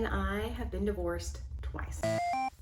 and I have been divorced twice.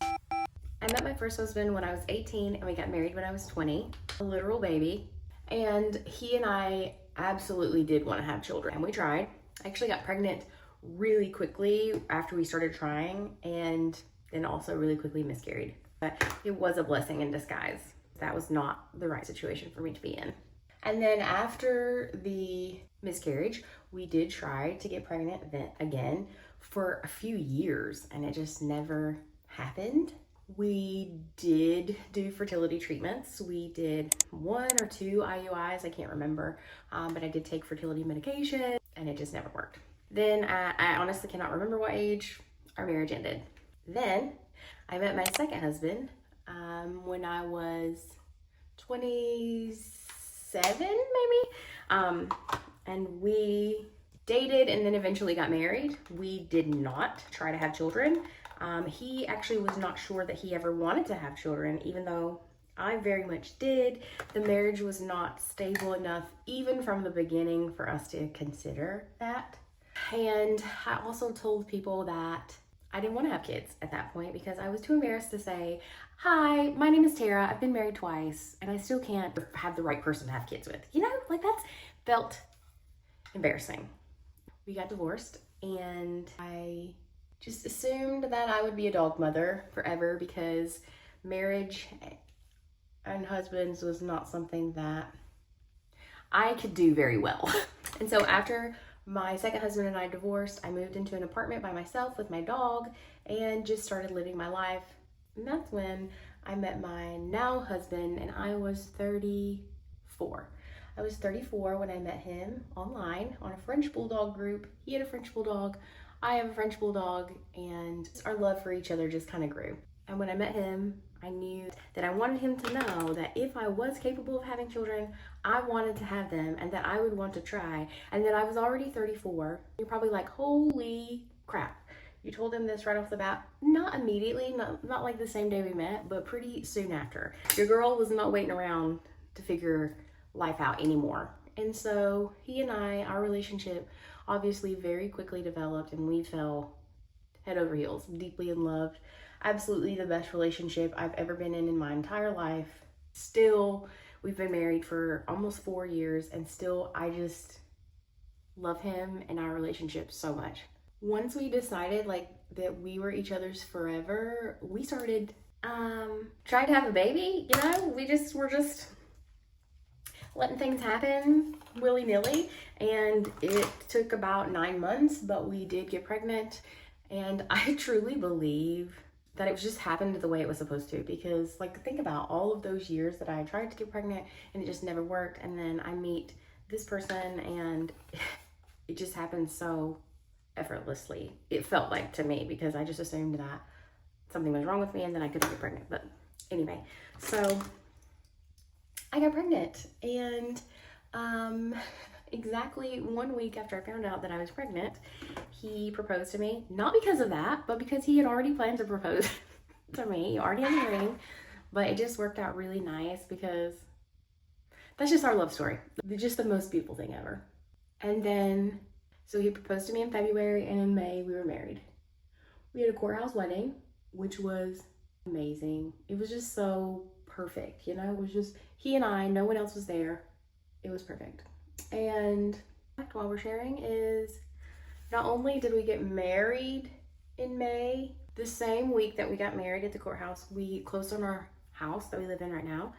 I met my first husband when I was 18 and we got married when I was 20, a literal baby. And he and I absolutely did want to have children, and we tried. I actually got pregnant really quickly after we started trying, and then also really quickly miscarried. But it was a blessing in disguise. That was not the right situation for me to be in. And then after the miscarriage, we did try to get pregnant again for a few years, and it just never happened. We did do fertility treatments. We did 1 or 2 IUIs, I can't remember, but I did take fertility medication and it just never worked. Then I honestly cannot remember what age our marriage ended. Then I met my second husband when I was 27 maybe, and we dated and then eventually got married. We did not try to have children. He actually was not sure that he ever wanted to have children, even though I very much did. The marriage was not stable enough, even from the beginning, for us to consider that. And I also told people that I didn't want to have kids at that point because I was too embarrassed to say, hi, my name is Tara, I've been married twice, and I still can't have the right person to have kids with. You know, like that's felt embarrassing. We got divorced, and I just assumed that I would be a dog mother forever because marriage and husbands was not something that I could do very well. And so after my second husband and I divorced, I moved into an apartment by myself with my dog and just started living my life. And that's when I met my now husband, and I was 34. I was 34 when I met him online on a French Bulldog group. He had a French Bulldog, I have a French Bulldog, and our love for each other just kind of grew. And when I met him, I knew that I wanted him to know that if I was capable of having children, I wanted to have them and that I would want to try, and that I was already 34. You're probably like, holy crap. You told him this right off the bat. Not immediately, not like the same day we met, but pretty soon after. Your girl was not waiting around to figure life out anymore. And so he and I, our relationship obviously very quickly developed, and we fell head over heels, deeply in love. Absolutely the best relationship I've ever been in my entire life. Still, we've been married for almost 4 years, and still I just love him and our relationship so much. Once we decided like that we were each other's forever, we started trying to have a baby. You know, we're just letting things happen willy-nilly, and it took about 9 months, but we did get pregnant. And I truly believe that it just happened the way it was supposed to, because like think about all of those years that I tried to get pregnant and it just never worked, and then I meet this person and it just happened so effortlessly, it felt like to me, because I just assumed that something was wrong with me and then I couldn't get pregnant. But anyway, so I got pregnant, and exactly 1 week after I found out that I was pregnant, he proposed to me. Not because of that, but because he had already planned to propose to me. He already had the ring, but it just worked out really nice because that's just our love story. Just the most beautiful thing ever. And then, so he proposed to me in February, and in May we were married. We had a courthouse wedding, which was amazing. It was just so perfect, you know? It was just he and I, no one else was there. It was perfect. And while we're sharing is, not only did we get married in May, the same week that we got married at the courthouse, we closed on our house that we live in right now.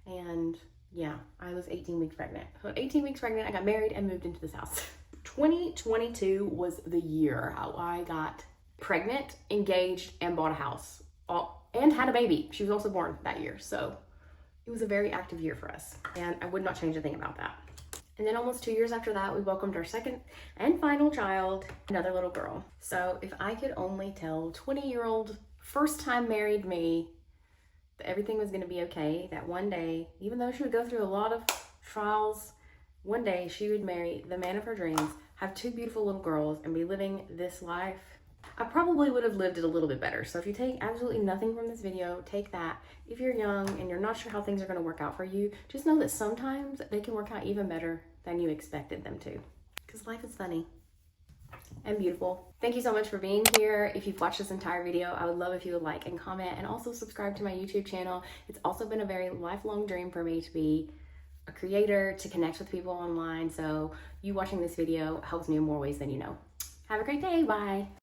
And yeah, I was 18 weeks pregnant. So 18 weeks pregnant, I got married and moved into this house. 2022 was the year I got pregnant, engaged, and bought a house, and had a baby. She was also born that year. So it was a very active year for us, and I would not change a thing about that. And then almost 2 years after that, we welcomed our second and final child, another little girl. So if I could only tell 20-year-old first time married me that everything was going to be okay, that one day, even though she would go through a lot of trials, one day she would marry the man of her dreams, have 2 beautiful little girls, and be living this life, I probably would have lived it a little bit better. So if you take absolutely nothing from this video, take that. If you're young and you're not sure how things are going to work out for you, just know that sometimes they can work out even better than you expected them to. Because life is funny. and beautiful. Thank you so much for being here. If you've watched this entire video, I would love if you would like and comment and also subscribe to my YouTube channel. It's also been a very lifelong dream for me to be a creator, to connect with people online. So you watching this video helps me in more ways than you know. Have a great day. Bye.